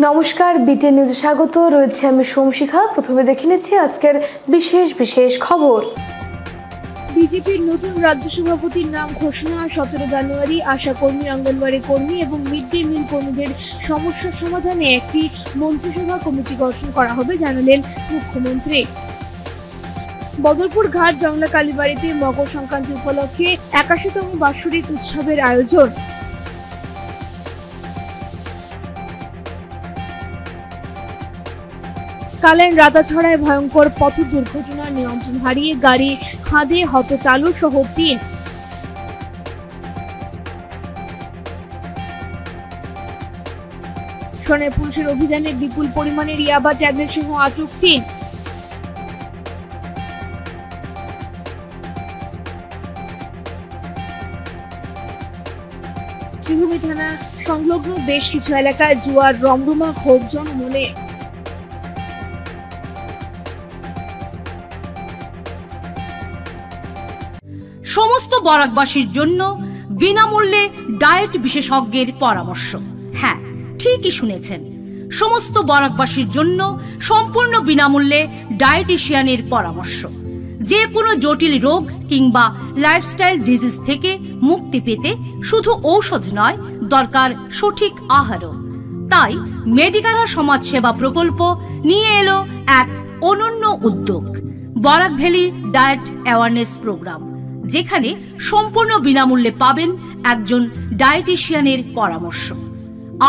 নমস্কার, বিটিএন নিউজে স্বাগত। রয়েছে আমি সোমশিখা। প্রথমে দেখে নিচ্ছি আজকের বিশেষ খবর। বিজেপির নতুন রাজ্য সভাপতির নাম ঘোষণা। 17 জানুয়ারি আশা কর্মী, অঙ্গনওয়াড়ি কর্মী এবং মিড ডে মিল কর্মীদের সমস্যার সমাধানে একটি মন্ত্রিসভা কমিটি গঠন করা হবে জানালেন মুখ্যমন্ত্রী। বদরপুর ঘাট জংলা কালীবাড়িতে মকর সংক্রান্তি উপলক্ষে 81তম বাৎসরিক উৎসবের আয়োজন। কালেন রাতাছড়ায় ভয়ঙ্কর পথ দুর্ঘটনা, নিয়ন্ত্রণ হারিয়ে গাড়ি খাদে হত চালক সহ 3। সনে পুলিশের অভিযানে বিপুল পরিমাণের ইয়াবা ট্যাবলেট সহ আটক 3। শ্রীভূমি থানা সংলগ্ন বেশ কিছু এলাকায় জুয়ার রমরমা, ক্ষোভ জনমনে। সমস্ত বরাকবাসীর জন্য বিনামূল্যে ডায়েট বিশেষজ্ঞের পরামর্শ। হ্যাঁ, ঠিকই শুনেছেন, সমস্ত বরাকবাসীর জন্য সম্পূর্ণ বিনামূল্যে ডায়েটিশিয়ানের পরামর্শ। যে কোনো জটিল রোগ কিংবা লাইফস্টাইল ডিজিজ থেকে মুক্তি পেতে শুধু ঔষধ নয়, দরকার সঠিক আহারও। তাই মেডিকারা সমাজসেবা প্রকল্প নিয়ে এলো এক অনন্য উদ্যোগ, Barak valley diet awareness program, যেখানে সম্পূর্ণ বিনামূল্যে পাবেন একজন ডায়েটিশিয়ানের পরামর্শ।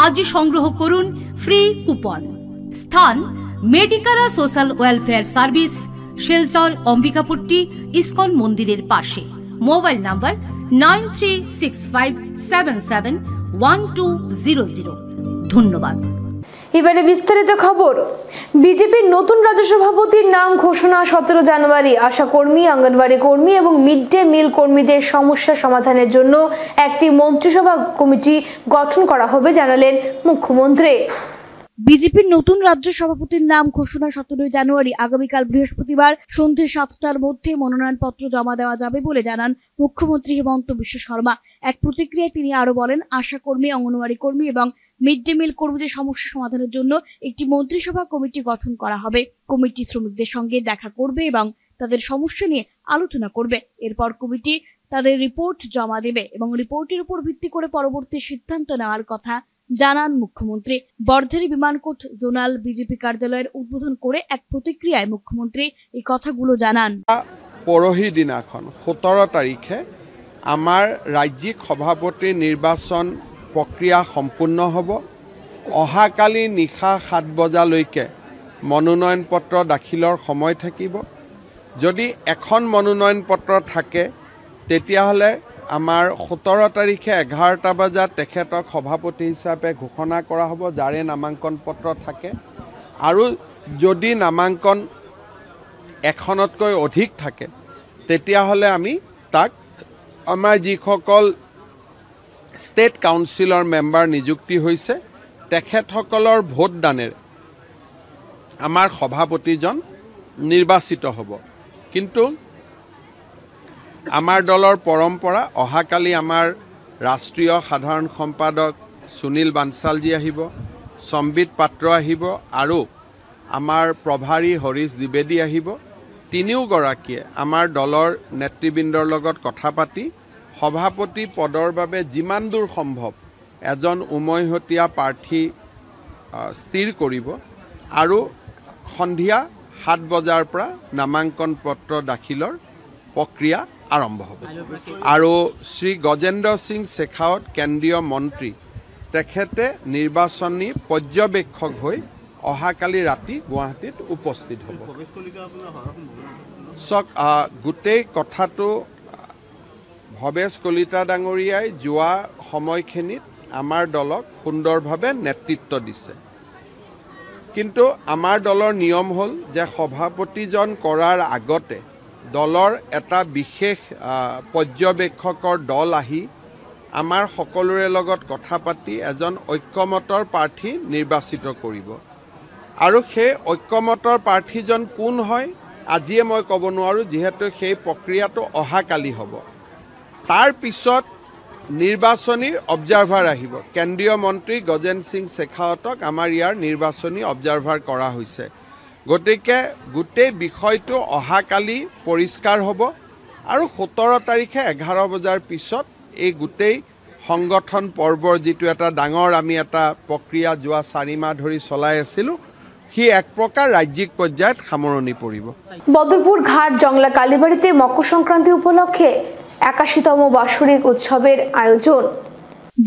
আজই সংগ্রহ করুন ফ্রি কুপন। স্থান মেডিকারা social welfare service, Silchar Ambikapatti ISKCON মন্দিরের পাশে। Mobile number 9365771200। ধন্যবাদ। এবারে বিস্তারিত খবর। বিজেপির নতুন রাজ্য সভাপতির নাম ঘোষণা। 17 জানুয়ারি আশা কর্মী, অঙ্গনওয়াড়ি কর্মী এবং মিড ডে মিল কর্মীদের সমস্যা সমাধানের জন্য একটি মন্ত্রিসভা কমিটি গঠন করা হবে জানালেন মুখ্যমন্ত্রী। বিজেপির নতুন রাজ্য সভাপতির নাম ঘোষণা 17 জানুয়ারি আগামীকাল বৃহস্পতিবার সন্ধ্যে 7টার মধ্যে মনোনয়নপত্র জমা দেওয়া যাবে বলে জানান মুখ্যমন্ত্রী হেমন্ত বিশ্ব শর্মা। এক প্রতিক্রিয়ায় তিনি আরো বলেন, আশা কর্মী, অঙ্গনওয়াড়ি কর্মী এবং মিড ডে মিল কর্মীদের সমস্যা সমাধানের জন্য একটি মন্ত্রিসভা কমিটি গঠন করা হবে। কমিটি শ্রমিকদের সঙ্গে দেখা করবে এবং তাদের সমস্যা নিয়ে আলোচনা করবে। এরপর কমিটি তাদের রিপোর্ট জমা দেবে এবং রিপোর্টের উপর ভিত্তি করে পরবর্তী সিদ্ধান্ত নেওয়ার কথা জানান মুখ্যমন্ত্রী। বর্ধেরি বিমানকোট জোনাল বিজেপি কার্যালয়ের উদ্বোধন করে এক প্রতিক্রিয়ায় মুখ্যমন্ত্রী এই কথাগুলো জানান। পরহি দিনাখন 17 তাৰিখে আমাৰ ৰাজ্যিক সভাপতি নিৰ্বাচন প্ৰক্ৰিয়া সম্পূৰ্ণ হ'ব। অহাকালি নিশা 7 বজালৈকে মনোনয়ন পত্ৰ দাখিলৰ সময় থাকিব। যদি এখন মনোনয়ন পত্ৰ থাকে তেতিয়াহ'লে আমাৰ 17 তাৰিখে 11টা বজাত তেখেতক সভাপতি হিচাপে ঘোষণা কৰা হ'ব, যাৰে নামাঙ্কন পত্ৰ থাকে। আৰু যদি নামাঙ্কন এখনতকৈ অধিক থাকে তেতিয়াহ'লে আমি তাক আমাৰ যিসকল ষ্টেট কাউন্সিলৰ মেম্বাৰ নিযুক্তি হৈছে তেখেতসকলৰ ভোটদানেৰে আমাৰ সভাপতিজন নিৰ্বাচিত হ'ব। কিন্তু আমাৰ দলৰ পৰম্পৰা, অহাকালি আমাৰ ৰাষ্ট্ৰীয় সাধাৰণ সম্পাদক সুনীল বানচালজী আহিব, সম্বিত পাত্ৰ আহিব আৰু আমাৰ প্ৰভাৰী হৰিশ দ্বিবেদী আহিব। তিনিওগৰাকীয়ে আমাৰ দলৰ নেতৃবৃন্দৰ লগত কথা পাতি সভাপতি পদৰ বাবে যিমান দূৰ সম্ভৱ এজন উমৈহতীয়া প্ৰাৰ্থী স্থিৰ কৰিব আৰু সন্ধিয়া 7 বজাৰ পৰা নামাঙ্কন পত্ৰ দাখিলৰ প্ৰক্ৰিয়া আৰম্ভ হ'ব। আৰু শ্ৰী গজেন্দ্ৰ সিং শেখাৱত কেন্দ্ৰীয় মন্ত্ৰী, তেখেতে নিৰ্বাচনী পৰ্যবেক্ষক হৈ অহাকালি ৰাতি গুৱাহাটীত উপস্থিত হ'ব। চক গোটেই কথাটো ভৱেশ কলিতা ডাঙৰীয়াই যোৱা সময়খিনিত আমাৰ দলক সুন্দৰভাৱে নেতৃত্ব দিছে। কিন্তু আমাৰ দলৰ নিয়ম হ'ল যে সভাপতিজন কৰাৰ আগতে দলৰ এটা বিশেষ পৰ্যবেক্ষকৰ দল আহি আমাৰ সকলোৰে লগত কথা পাতি এজন ঐক্যমতৰ প্ৰাৰ্থী নিৰ্বাচিত কৰিব। আৰু সেই ঐক্যমতৰ প্ৰাৰ্থীজন কোন হয় আজিয়ে মই ক'ব নোৱাৰোঁ, যিহেতু সেই প্ৰক্ৰিয়াটো অহাকালি হ'ব। তাৰ পিছত নিৰ্বাচনী অবজাৰ্ভাৰ আহিব। কেন্দ্ৰীয় মন্ত্ৰী গজেন সিং শেখাৱতক আমাৰ ইয়াৰ নিৰ্বাচনী অবজাৰ্ভাৰ কৰা হৈছে। গতিকে গোটেই বিষয়টো অহাকালি পৰিষ্কাৰ হ'ব আৰু 17 তাৰিখে 11 বজাৰ পিছত এই গোটেই সংগঠন পৰ্বৰ যিটো এটা ডাঙৰ আমি এটা প্ৰক্ৰিয়া যোৱা 4 মাহ ধৰি চলাই আছিলোঁ, সি এক প্ৰকাৰ ৰাজ্যিক পৰ্যায়ত সামৰণি পৰিব। বদরপুর ঘাট জংলা কালীবাড়িতে মকর সংক্রান্তি উপলক্ষে 81তম বার্ষিক উৎসবের আয়োজন।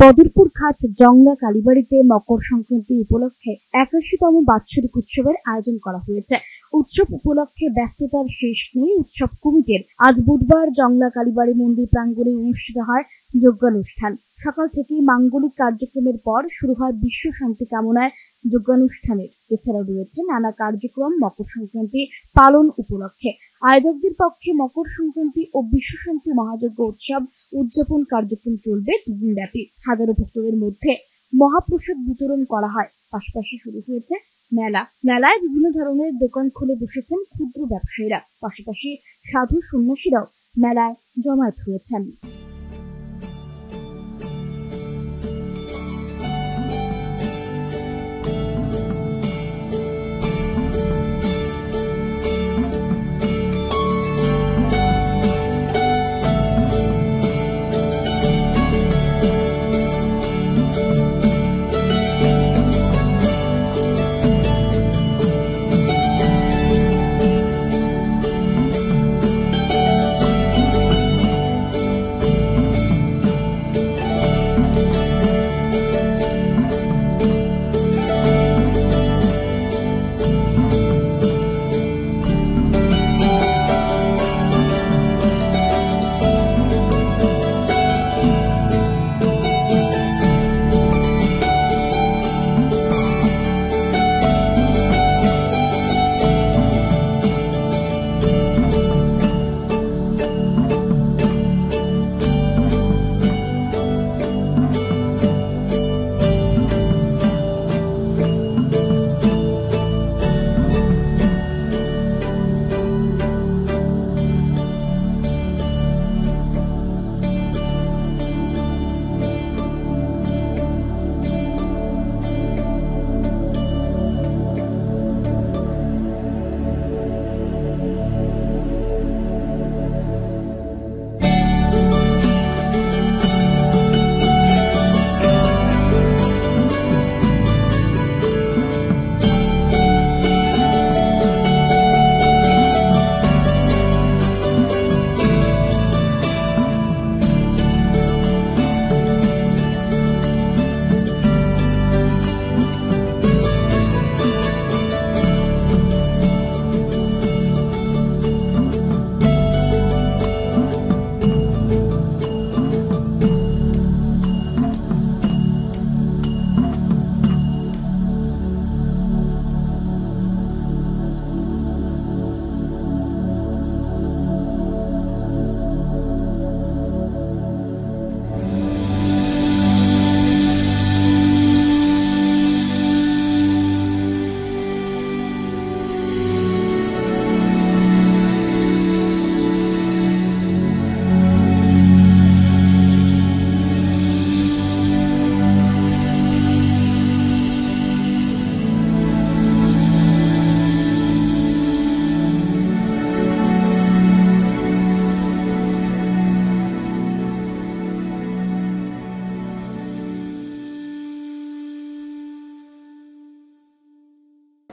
বদরপুর ঘাট জংলা কালীবাড়িতে মকর সংক্রান্তি উপলক্ষে 81তম বাৎসরিক উৎসবের আয়োজন করা হয়েছে। উৎসব উপলক্ষে ব্যস্ততার শেষ নেই উৎসব কমিটির। আজ বুধবার জংলা কালীবাড়ি মন্দির প্রাঙ্গণে অনুষ্ঠিত হয় যজ্ঞানুষ্ঠান। সকাল থেকেই মাঙ্গলিক কার্যক্রমের পর শুরু হয় বিশ্ব শান্তি কামনায় যজ্ঞানুষ্ঠানের। এছাড়াও রয়েছে নানা কার্যক্রম মকর সংক্রান্তি পালন উপলক্ষে। আয়োজকদের পক্ষে মকর সংক্রান্তি ও বিশ্ব শান্তি মহাযজ্ঞ উৎসব উদযাপন কার্যক্রম চলবে 2 দিন ব্যাপী। হাজারো ভক্তদের মধ্যে মহাপ্রসাদ বিতরণ করা হয়। পাশাপাশি শুরু হয়েছে মেলা। মেলায় বিভিন্ন ধরনের দোকান খুলে বসেছেন ক্ষুদ্র ব্যবসায়ীরা। পাশাপাশি সাধু সন্ন্যাসীরাও মেলায় জমায়েত হয়েছেন।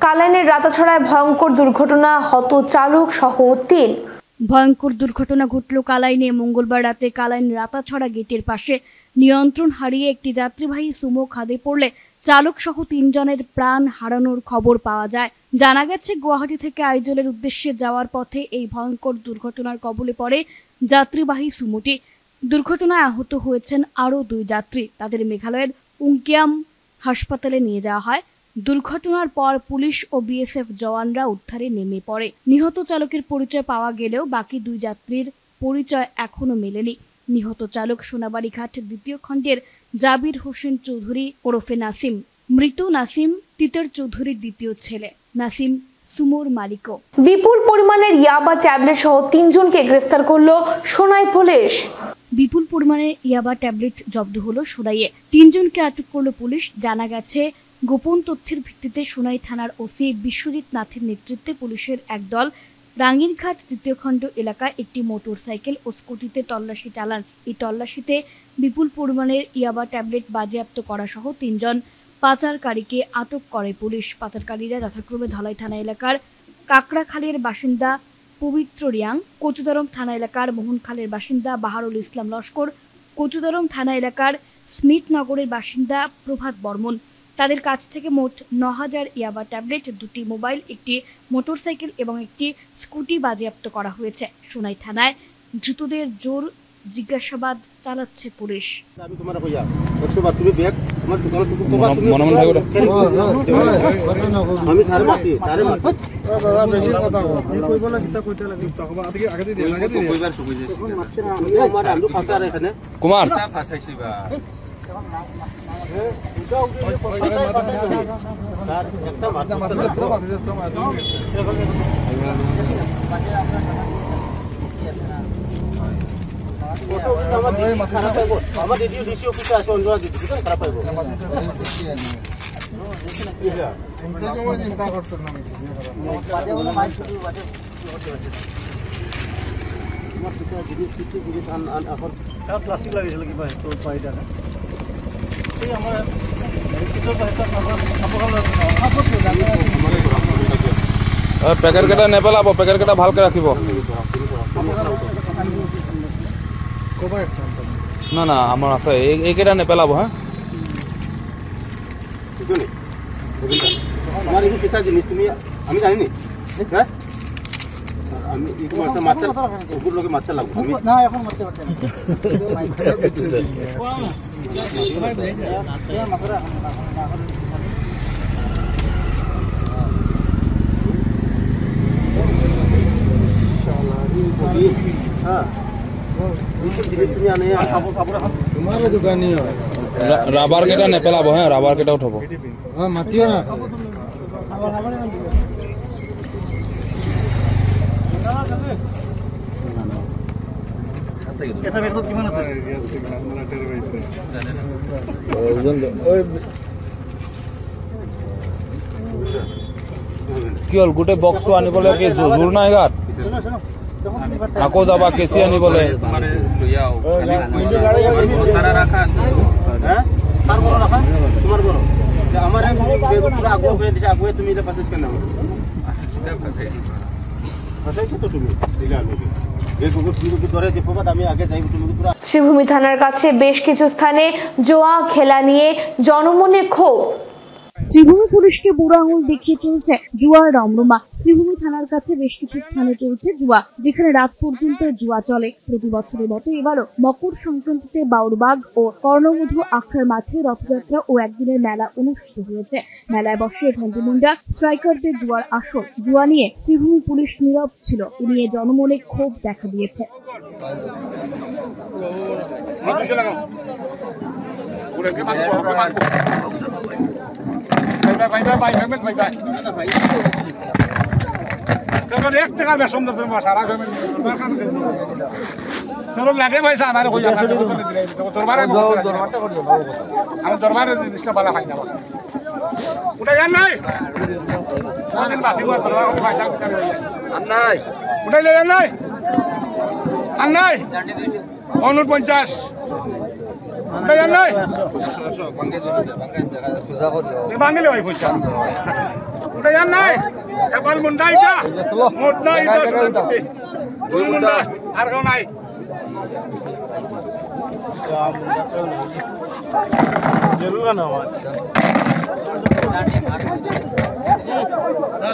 কালাইনের রাতাছড়ায় ভয়ঙ্কর দুর্ঘটনা, হত চালক সহ 3। ভয়ঙ্কর দুর্ঘটনা ঘটল কালাইনে মঙ্গলবার রাতে। কালাইন রাতাছড়া গেটের পাশে নিয়ন্ত্রণ হারিয়ে একটি যাত্রীবাহী সুমো খাদে পড়লে চালক সহ 3 জনের প্রাণ হারানোর খবর পাওয়া যায়। জানা গেছে, গুয়াহাটি থেকে আইজলের উদ্দেশ্যে যাওয়ার পথে এই ভয়ঙ্কর দুর্ঘটনার কবলে পড়ে যাত্রীবাহী সুমোটি। দুর্ঘটনায় আহত হয়েছেন আরও 2 যাত্রী। তাদের মেঘালয়ের উঙ্কিয়াম হাসপাতালে নিয়ে যাওয়া হয়। দুর্ঘটনার পর পুলিশ ও বিএসএফ জওয়ানরা উদ্ধারে নেমে পড়ে। নিহত চালকের পরিচয় পাওয়া গেলেও বাকি 2 যাত্রীর পরিচয় এখনো মেলেনি। নিহত চালক সোনাবাড়িঘাট 2য় খণ্ডের জাবির হোসেন চৌধুরী ওরফে নাসিম। মৃত নাসিম তিতর চৌধুরীর 2য় ছেলে। নাসিম সুমোর মালিকও। বিপুল পরিমাণের ইয়াবা ট্যাবলেট সহ 3 জনকে গ্রেফতার করল সোনাই পুলিশ। বিপুল পরিমাণে ইয়াবা ট্যাবলেট জব্দ হলো সোনাইয়ে। 3 জনকে আটক করল পুলিশ। জানা গেছে গোপন তথ্যের ভিত্তিতে সোনাই থানার ওসি বিশ্বজিৎ নাথের নেতৃত্বে পুলিশের একদল রাঙ্গিরঘাট 3য় খণ্ড এলাকায় একটি মোটরসাইকেল ও স্কুটিতে তল্লাশি চালান। এই তল্লাশিতে বিপুল পরিমাণের ইয়াবা ট্যাবলেট বাজেয়াপ্ত করা সহ 3 জন পাচারকারীকে আটক করে পুলিশ। পাচারকারীরা যথাক্রমে ধলাই থানা এলাকার কাকড়াখালের বাসিন্দা পবিত্র রিয়াং, কচুদরম থানা এলাকার মোহনখালের বাসিন্দা বাহারুল ইসলাম লস্কর, কচুদরম থানা এলাকার স্মিথনগরের বাসিন্দা প্রভাত বর্মন। তাদের কাছ থেকে মোট 9000 ইয়াবা ট্যাবলেট, 2টি মোবাইল, একটি মোটরসাইকেল এবং একটি স্কুটি বাজেয়াপ্ত করা হয়েছে। সোনাই থানায় ধৃতদের জোর জিজ্ঞাসাবাদ চালাচ্ছে পুলিশ। আমি তোমার কইয়া 100 বার তুমি ব্যাগ তোমার দোকানে তুমি কোবা তুমি মনে মনে থাকো আমি তারে মাটি দাদা বেশি কথা আমি কইব না কিতা কইতে লাগি তখন আগে দিয়ে কইবার সুবিধা তুমি আমার আলু ফাঁসা এখানে কুমার ফাঁসাইছি বা একটা আমার দিদি ডিসি অফিসে আছে অন্য দিদি খারাপ পাইব প্লাস্টিক লাগিয়েছিল কি ভাই তোর পাইটা পেকেট কেইটা নেপেলাব, পেকেট কেইটা ভালকে ৰাখিব। না না আমার আছে, এইকেইটা নেপেলাব। হ্যাঁ আমার এই পিতা জিনিস তুমি আমি জানি হ্যাঁ আমি একটা মাছের ওগুলো লোকে মাছ লাগবো আমি না এখন মারতে পারতে না রাবার কেইটা নেপেলাব। হ্যাঁ রাবার কেইটা উঠাব। মাতিও না কি হল গোটেই বক্সটো আনিবলৈ কি জোৰ নাই গাত? আকৌ যাবা কেঁচি আনিবলৈ? শ্রীভূমি থানার কাছে বেশ কিছু স্থানে জোয়া খেলা নিয়ে জনমনে ক্ষোভ। শ্রীভূমি পুলিশকে বুড়ো আঙুল দেখিয়ে চলছে জুয়ার রমরমা। শ্রীভূমি থানার কাছে বেশ কিছু স্থানে চলছে জুয়া, যেখানে রাত পর্যন্ত জুয়া চলে। প্রতি বছরের মতো এবারও মকর সংক্রান্তিতে বাউরবাগ ও কর্ণমধু আখড়ার মাঠে রথযাত্রা ও একদিনের মেলা অনুষ্ঠিত হয়েছে। মেলায় বসে ভন্ডিমুন্ডা স্ট্রাইকারদের জুয়ার আসর। জুয়া নিয়ে শ্রীভূমি পুলিশ নীরব ছিল, এ নিয়ে জনমনে ক্ষোভ দেখা দিয়েছে। লাগে পয়সা আমার দরবারে জিনিসটা পালা পাই না উঠে যান নাই উঠাই লে যান নাই আর নাই 49 উঠে যান নাই বাঙালি ভাই পয়সা উঠে যান নাই একবার মুন্ডা এটা মোট নাই দুই মুন্ডা আর কেউ নাই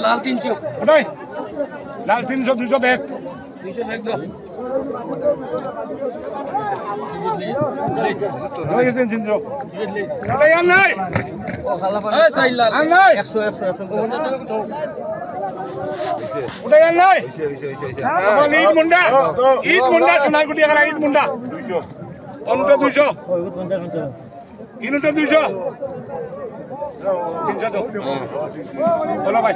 লাল 300 ওটাই লাল 300 200 ব্যাগ 200 ব্যাগ দাও ওই 300 ওটাই আর নাই ও খালা পারে এই সাইল লাল 100 উঠাই আর নাই ঈদ মুন্ডা সোনারকুটি এখানে ঈদ মুন্ডা 200 অন্য 200 ইনুটা 200 300 দাও চলো ভাই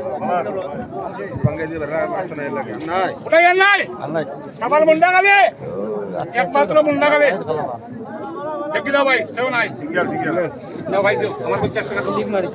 ওটাই আর নাই কাপাল মুন্ডা গাবে একমাত্র মুন্ডা গাবে দেখি দাও ভাই সেও নাই সিঙ্গেল দাও ভাই দাও আমার 50 টাকা লিখ মারি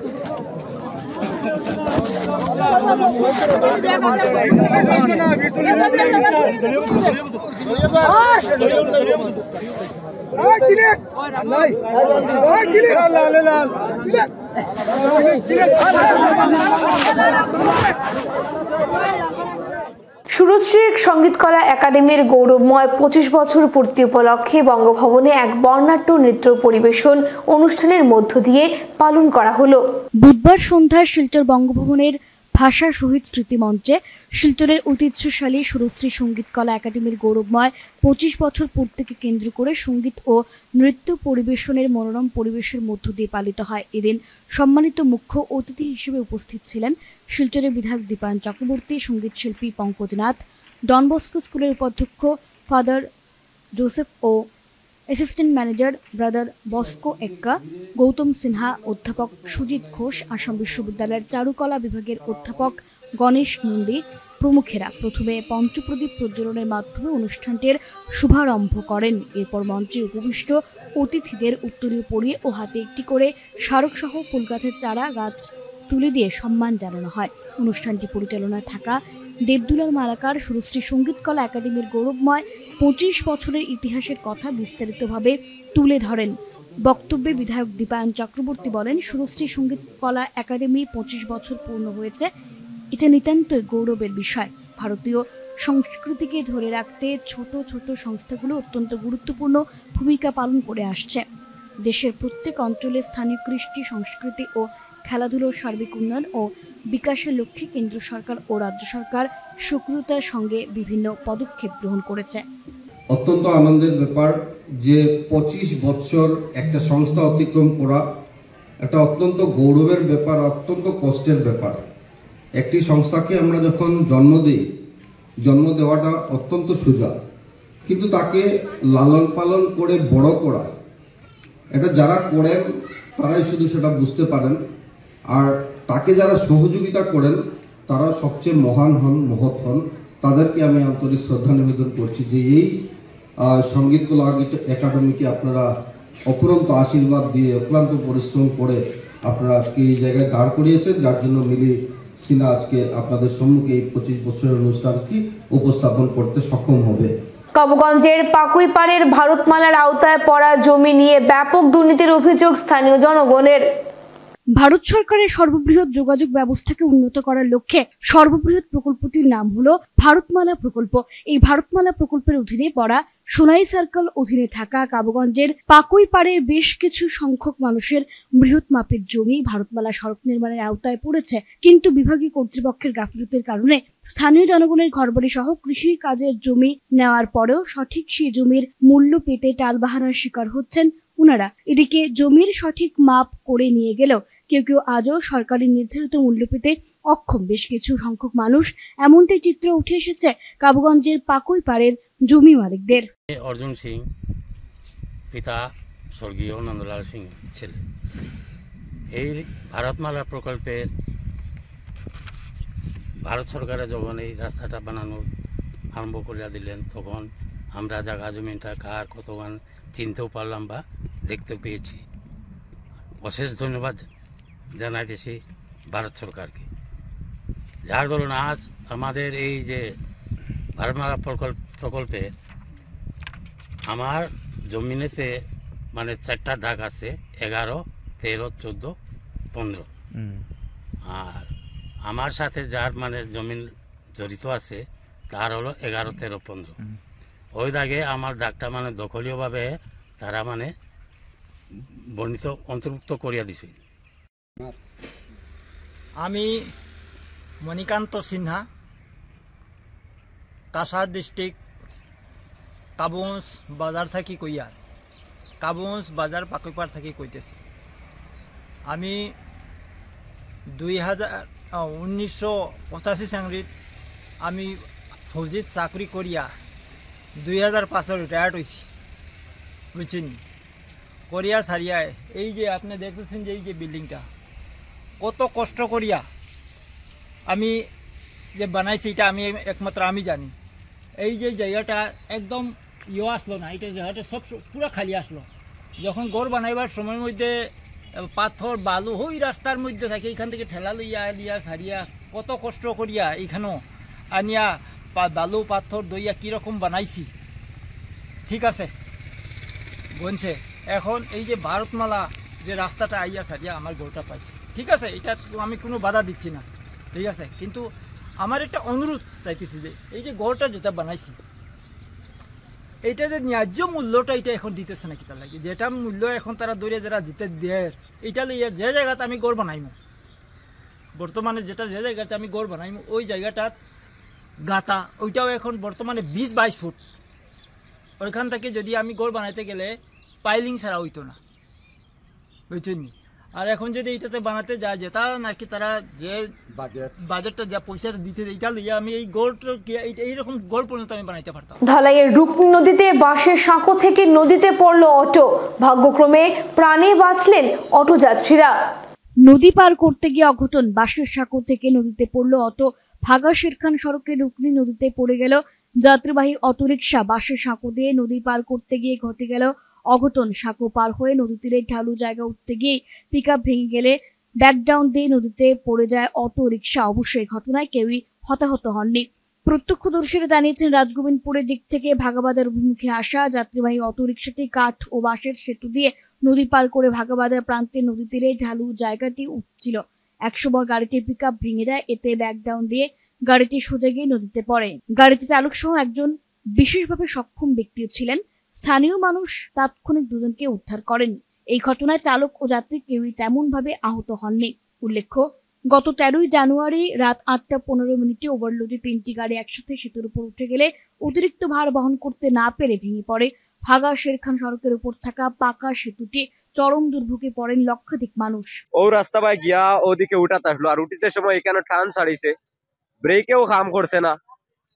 সুরশ্রী সঙ্গীতকলা একাডেমির গৌরবময় 25 বছর পূর্তি উপলক্ষে বঙ্গভবনে এক বর্ণাঢ্য নৃত্য পরিবেশন অনুষ্ঠানের মধ্য দিয়ে পালন করা হলো। বুধবার সন্ধ্যায় শিলচর বঙ্গভবনের ভাষা শহীদ স্মৃতি মঞ্চে শিলচরের ঐতিহ্যশালী সুরশ্রী সঙ্গীতকলা একাডেমির গৌরবময় 25 বছর পূর্তিকে কেন্দ্র করে সঙ্গীত ও নৃত্য পরিবেশনের মনোরম পরিবেশের মধ্য দিয়ে পালিত হয়। এদিন সম্মানিত মুখ্য অতিথি হিসেবে উপস্থিত ছিলেন শিলচরের বিধায়ক দীপায়ন চক্রবর্তী, সঙ্গীত শিল্পী পঙ্কজ নাথ, ডন বস্কো স্কুলের উপাধ্যক্ষ ফাদার জোসেফ ও অ্যাসিস্ট্যান্ট ম্যানেজার ব্রাদার বস্কো এক্কা, গৌতম সিনহা, অধ্যাপক সুজিত ঘোষ, আসাম বিশ্ববিদ্যালয়ের চারুকলা বিভাগের অধ্যাপক গণেশ নন্দী প্রমুখেরা প্রথমে পঞ্চপ্রদীপ প্রজ্বলনের মাধ্যমে অনুষ্ঠানটির শুভারম্ভ করেন। এরপর মঞ্চে উপবিষ্ট অতিথিদের উত্তরীয় পরিয়ে ও হাতে একটি করে স্মারকসহ ফুল গাছের চারা গাছ তুলে দিয়ে সম্মান জানানো হয়। অনুষ্ঠানটি পরিচালনায় থাকা দেবদুলাল মালাকার সুরশ্রী সঙ্গীতকলা একাডেমির গৌরবময় 25 বছরের ইতিহাসের কথা বিস্তারিতভাবে তুলে ধরেন। বক্তব্যে বিধায়ক দীপায়ন চক্রবর্তী বলেন, সুরশ্রী সঙ্গীতকলা একাডেমি 25 বছর পূর্ণ হয়েছে, এটা নিতান্তই গৌরবের বিষয়। ভারতীয় সংস্কৃতিকে ধরে রাখতে ছোট ছোট সংস্থাগুলো অত্যন্ত গুরুত্বপূর্ণ ভূমিকা পালন করে আসছে। দেশের প্রত্যেক অঞ্চলে স্থানীয় কৃষ্টি, সংস্কৃতি ও খেলাধুলোর সার্বিক উন্নয়ন ও বিকাশের লক্ষ্যে কেন্দ্র সরকার ও রাজ্য সরকার সক্রিয়তার সঙ্গে বিভিন্ন পদক্ষেপ গ্রহণ করেছে। অত্যন্ত আনন্দের ব্যাপার যে 25 বছর একটা সংস্থা অতিক্রম করা একটা অত্যন্ত গৌরবের ব্যাপার, অত্যন্ত কষ্টের ব্যাপার। একটি সংস্থাকে আমরা যখন জন্ম দিই, জন্ম দেওয়াটা অত্যন্ত সোজা, কিন্তু তাকে লালন পালন করে বড় করা, এটা যারা করেন তারাই শুধু সেটা বুঝতে পারেন। আর তাকে যারা সহযোগিতা করেন তারা সবচেয়ে মহান হন, মহৎ হন। তাদেরকে আমি আন্তরিক শ্রদ্ধা নিবেদন করছি যে এই সঙ্গীতকলা একাডেমিকে আপনারা অফুরন্ত আশীর্বাদ দিয়ে অক্লান্ত পরিশ্রম করে আপনারা আজকে এই জায়গায় দাঁড় করিয়েছেন, যার জন্য মিলি সিনহা আজকে আপনাদের সম্মুখে এই 25 বছরের অনুষ্ঠানকে উপস্থাপন করতে সক্ষম হবে। কাবুগঞ্জের পাকুইপাড়ের ভারতমালার আওতায় পড়া জমি নিয়ে ব্যাপক দুর্নীতির অভিযোগ স্থানীয় জনগণের। ভারত সরকারের সর্ববৃহৎ যোগাযোগ ব্যবস্থাকে উন্নত করার লক্ষ্যে সর্ববৃহৎ প্রকল্পটির নাম হলো ভারতমালা প্রকল্প। এই ভারতমালা প্রকল্পের অধীনে পড়া সোনাই সার্কেল অধীনে থাকা কাবুগঞ্জের পাকুইপাড়ের বেশ কিছু সংখ্যক মানুষের বৃহৎ মাপের জমি ভারতমালা সড়ক নির্মাণের আওতায় পড়েছে, কিন্তু বিভাগীয় কর্তৃপক্ষের গাফিলতির কারণে স্থানীয় জনগণের ঘরবাড়ি সহ কৃষি কাজের জমি নেওয়ার পরেও সঠিক সেই জমির মূল্য পেতে টালবাহানার শিকার হচ্ছেন ওনারা। এদিকে জমির সঠিক মাপ করে নিয়ে গেলেও কেউ কেউ আজও সরকারি নির্ধারিত মূল্য পেতে অক্ষম। বেশ কিছু সংখ্যক মানুষ এমনটাই চিত্র উঠে এসেছে কাবুগঞ্জের পাকুইপাড়ের জমি মালিকদের। অর্জুন সিং, পিতা স্বর্গীয় নন্দলাল সিং ছেলে। এই ভারতমালা প্রকল্পে ভারত সরকারের যখন এই রাস্তাটা বানানোর আরম্ভ করিয়া দিলেন, তখন আমরা জায়গা জমিনটা কার কতক্ষণ চিনতেও পারলাম বা দেখতে পেয়েছি। অশেষ ধন্যবাদ জানাইতেছি ভারত সরকারকে, যার ধরুন আজ আমাদের এই যে ভারতমালা প্রকল্পে আমার জমিনেতে মানে 4টা দাগ আছে, 11, 13, 14, 15। আর আমার সাথে যার মানে জমিন জড়িত আছে তার হলো 11, 13, 15। ওই দাগে আমার দাগটা মানে দখলীয়ভাবে তারা মানে বর্ণিত অন্তর্ভুক্ত করিয়া দিছে। আমি মণিকান্ত সিনহা, কাছাড় ডিস্ট্রিক্ট কাবুগঞ্জ বাজার থাকি কইয়ার, কাবুগঞ্জ বাজার পাকুইপাড় থাকি কইতেছি। আমি 1985 সাংরিত আমি ফৌজিত চাকরি করিয়া 2005 রিটায়ার্ড হয়েছি, বুঝছেন। করিয়া সারিয়া এই যে আপনি দেখতেছেন যে এই যে বিল্ডিংটা কত কষ্ট করিয়া আমি যে বানাইছি এটা আমি একমাত্র আমি জানি। এই যে জায়গাটা একদম আসলো না, এটা জায়গাটা সব পুরো খালি আসলো। যখন ঘর বানাইবার সময়ের মধ্যে পাথর বালু ওই রাস্তার মধ্যে থাকে, এইখান থেকে ঠেলা লইয়া লিয়া সারিয়া কত কষ্ট করিয়া এইখানেও আনিয়া বালু পাথর দইয়া কীরকম বানাইছি, ঠিক আছে বলছে। এখন এই যে ভারতমালা যে রাস্তাটা আইয়া সারিয়া আমার ঘরটা পাইছে, ঠিক আছে, এটা আমি কোনো বাধা দিচ্ছি না, ঠিক আছে। কিন্তু আমার একটা অনুরোধ চাইতেছি যে এই যে ঘরটা যেটা বানাইছি এইটা যে ন্যায্য মূল্যটা এটা এখন দিতেছে নাকি তার লাগে, যেটা মূল্য এখন তারা দৌড়ে যারা জিতে দেয় এইটা লইয়া যে জায়গাতে আমি ঘর বানাইমো, বর্তমানে যেটা যে জায়গাতে আমি ঘর বানাইমো ওই জায়গাটার গাতা ওইটাও এখন বর্তমানে 20-22 ফুট। ওইখান থেকে যদি আমি ঘর বানাইতে গেলে পাইলিং ছাড়া হইতো না, বুঝছেন। আর এখন যদি এইটাতে বানাতে যায় যেটা নাকি তারা যে বাজেটটা যা পয়সাটা দিতে এইটা লইয়া আমি এই গড়টা এইরকম গড় পর্যন্ত আমি বানাইতে পারতাম। ধলাইয়ের রূপনী নদীতে বাঁশের সাঁকো থেকে নদীতে পড়ল অটো, ভাগ্যক্রমে প্রাণে বাঁচলেন অটো যাত্রীরা। নদী পার করতে গিয়ে অঘটন, বাঁশের সাঁকো থেকে নদীতে পড়ল অটো। ভাগা শেরখান সড়কে রূপনী নদীতে পড়ে গেল যাত্রীবাহী অটোরিকশা। বাঁশের সাঁকো দিয়ে নদী পার করতে গিয়ে ঘটে গেল অঘটন। সাঁকো পার হয়ে নদী তীরে ঢালু জায়গা উঠতে গিয়ে পিকআপ ভেঙে গেলে ব্যাকডাউন দিয়ে নদীতে পড়ে যায় অটো রিকশা। অবশ্যই ঘটনায় কেউই হতাহত হননি। প্রত্যক্ষদর্শীরা জানিয়েছেন রাজগোবিন্দপুরের দিক থেকে ভাগাবাজার অভিমুখে আসা যাত্রীবাহী অটো রিকশাটি কাঠ ও বাঁশের সেতু দিয়ে নদী পার করে ভাগাবাজার প্রান্তে নদী তীরে ঢালু জায়গাটি উঠছিল। 100 বার গাড়িটির পিকআপ ভেঙে যায়, এতে ব্যাকডাউন দিয়ে গাড়িটি সোজা গিয়ে নদীতে পড়ে। গাড়িটি চালক সহ একজন বিশেষভাবে সক্ষম ব্যক্তিও ছিলেন। স্থানীয় মানুষ তাৎক্ষণিক দুজনকে উদ্ধার করেন। এই ঘটনায় চালক ও যাত্রী কেউই তেমন ভাবে আহত হননি। উল্লেখ্য, গত 13 জানুয়ারি রাত 8:15 ওভারলোডে 3টি গাড়ি একসাথে সেতুর উপর উঠে গেলে অতিরিক্ত ভার বহন করতে না পেরে ভেঙে পড়ে ভাগা শেরখান সড়কের উপর থাকা পাকা সেতুটি। চরম দুর্ভোগে পড়েন লক্ষাধিক মানুষ। ও রাস্তা বাই গিয়া ওদিকে উঠাতে আসলো, আর উঠিতে সময় এখানে টান ছাড়িছে, ব্রেকেও কাম করছে না,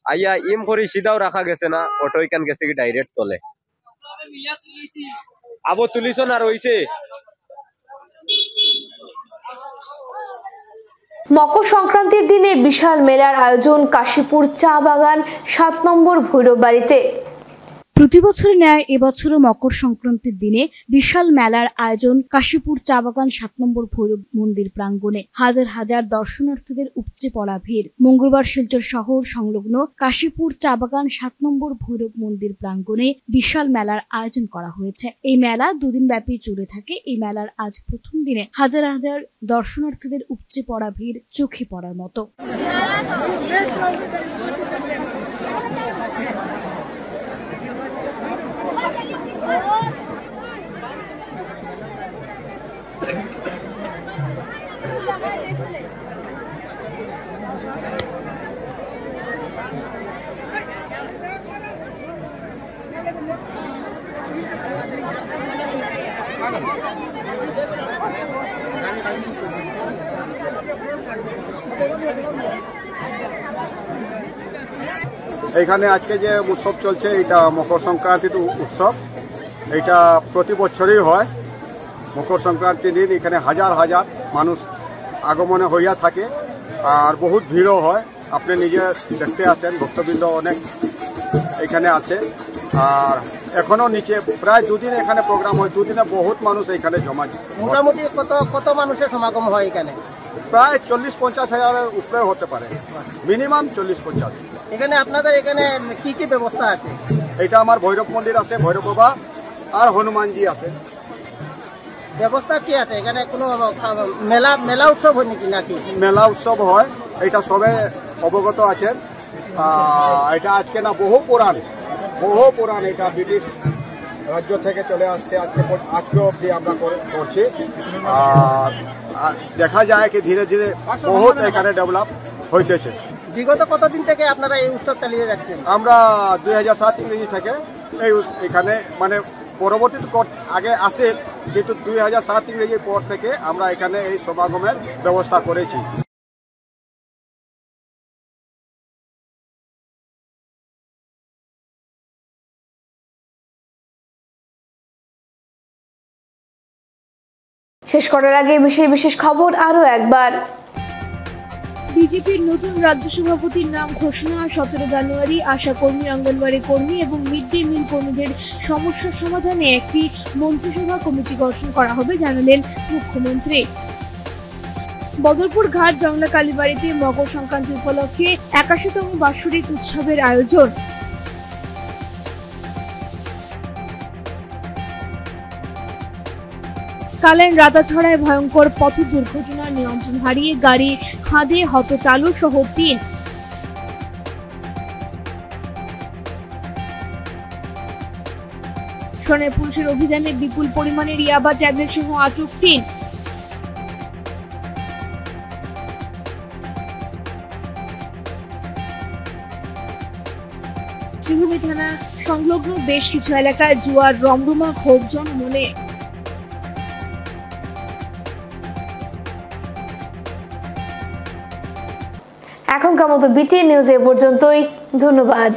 আইয়া ইম করে সিধাও রাখা গেছে না, অটো এখান গেছে কি ডাইরেক্ট তলে। আবো তুলিছ না রইছে। মকর সংক্রান্তির দিনে বিশাল মেলার আয়োজন কাশীপুর চা বাগান 7 নম্বর ভৈরব বাড়িতে। প্রতি বছরের ন্যায় এবছরও মকর সংক্রান্তির দিনে বিশাল মেলার আয়োজন কাশীপুর চা বাগান 7 নম্বর ভৈরব মন্দির প্রাঙ্গণে। হাজার হাজার দর্শনার্থীদের উপচে পড়া ভিড়। মঙ্গলবার শিলচর শহর সংলগ্ন কাশীপুর চা বাগান 7 নম্বর ভৈরব মন্দির প্রাঙ্গণে বিশাল মেলার আয়োজন করা হয়েছে। এই মেলা 2 দিন ব্যাপী চলে থাকে। এই মেলার আজ প্রথম দিনে হাজার হাজার দর্শনার্থীদের উপচে পড়া ভিড় চোখে পড়ার মতো। এখানে আজকে যে উৎসব চলছে এটা মকর সংক্রান্তির উৎসব। এটা প্রতি বছরই হয়। মকর সংক্রান্তির দিন এখানে হাজার হাজার মানুষ আগমনে হইয়া থাকে আর বহুত ভিড়ও হয়। আপনি নিজে দেখতে আসেন, ভক্তবৃন্দ অনেক এখানে আছে। আর এখনো নিচে প্রায় 2 দিন এখানে প্রোগ্রাম হয়। 2 দিনে বহুত মানুষ এখানে জমা। মোটামুটি কত মানুষের সমাগম হয় এখানে? প্রায় 40-50 হাজারের উপরে হতে পারে, মিনিমাম 40-50। এখানে আপনাদের এখানে কি কি ব্যবস্থা আছে? এটা আমার ভৈরব মন্দির আছে, ভৈরব বাবা আর হনুমানজি আছে। ব্যবস্থা কি আছে এখানে? কোনো মেলা উৎসব হয় নাকি? মেলা উৎসব হয়, এটা সবে অবগত আছেন। এটা আজকে না, বহু পুরাণ এটা ব্রিটিশ রাজ্য থেকে চলে আসছে। আজকে অবধি আমরা করছি। আর দেখা যায় কি ধীরে ধীরে বহুত এখানে ডেভেলপ হইতেছে। বিগত কতদিন থেকে আপনারা এই উৎসব চালিয়ে যাচ্ছেন? আমরা 2007 ইংরেজি থেকে এখানে মানে পরবর্তী আগে আসে, কিন্তু 2007 ইংরেজির পর থেকে আমরা এখানে এই সমাগমের ব্যবস্থা করেছি। শেষ করার আগে বিশেষ বিশেষ খবর আরও একবার। বিজেপির নতুন রাজ্য সভাপতির নাম ঘোষণা। 17 জানুয়ারি আশা কর্মী, অঙ্গনওয়াড়ি কর্মী এবং মিড ডে মিল কর্মীদের সমস্যার সমাধানে একটি মন্ত্রিসভা কমিটি গঠন করা হবে জানালেন মুখ্যমন্ত্রী। বদরপুর ঘাট জংলা কালীবাড়িতে মকর সংক্রান্তি উপলক্ষে 81তম বাৎসরিক উৎসবের আয়োজন। কালেন রাতাছড়ায় ভয়ঙ্কর পথ দুর্ঘটনা, নিয়ন্ত্রণ হারিয়ে গাড়ি খাদে হত চালক সহ 3। সনে পুলিশের অভিযানে বিপুল পরিমাণের ইয়াবা ট্যাবলেট সহ আটক 3। শ্রীভূমি থানা সংলগ্ন বেশ কিছু এলাকায় জুয়ার রমরমা ক্ষোভ জনমনে। এখনকার মতো বিটিএন নিউজ এ পর্যন্তই। ধন্যবাদ।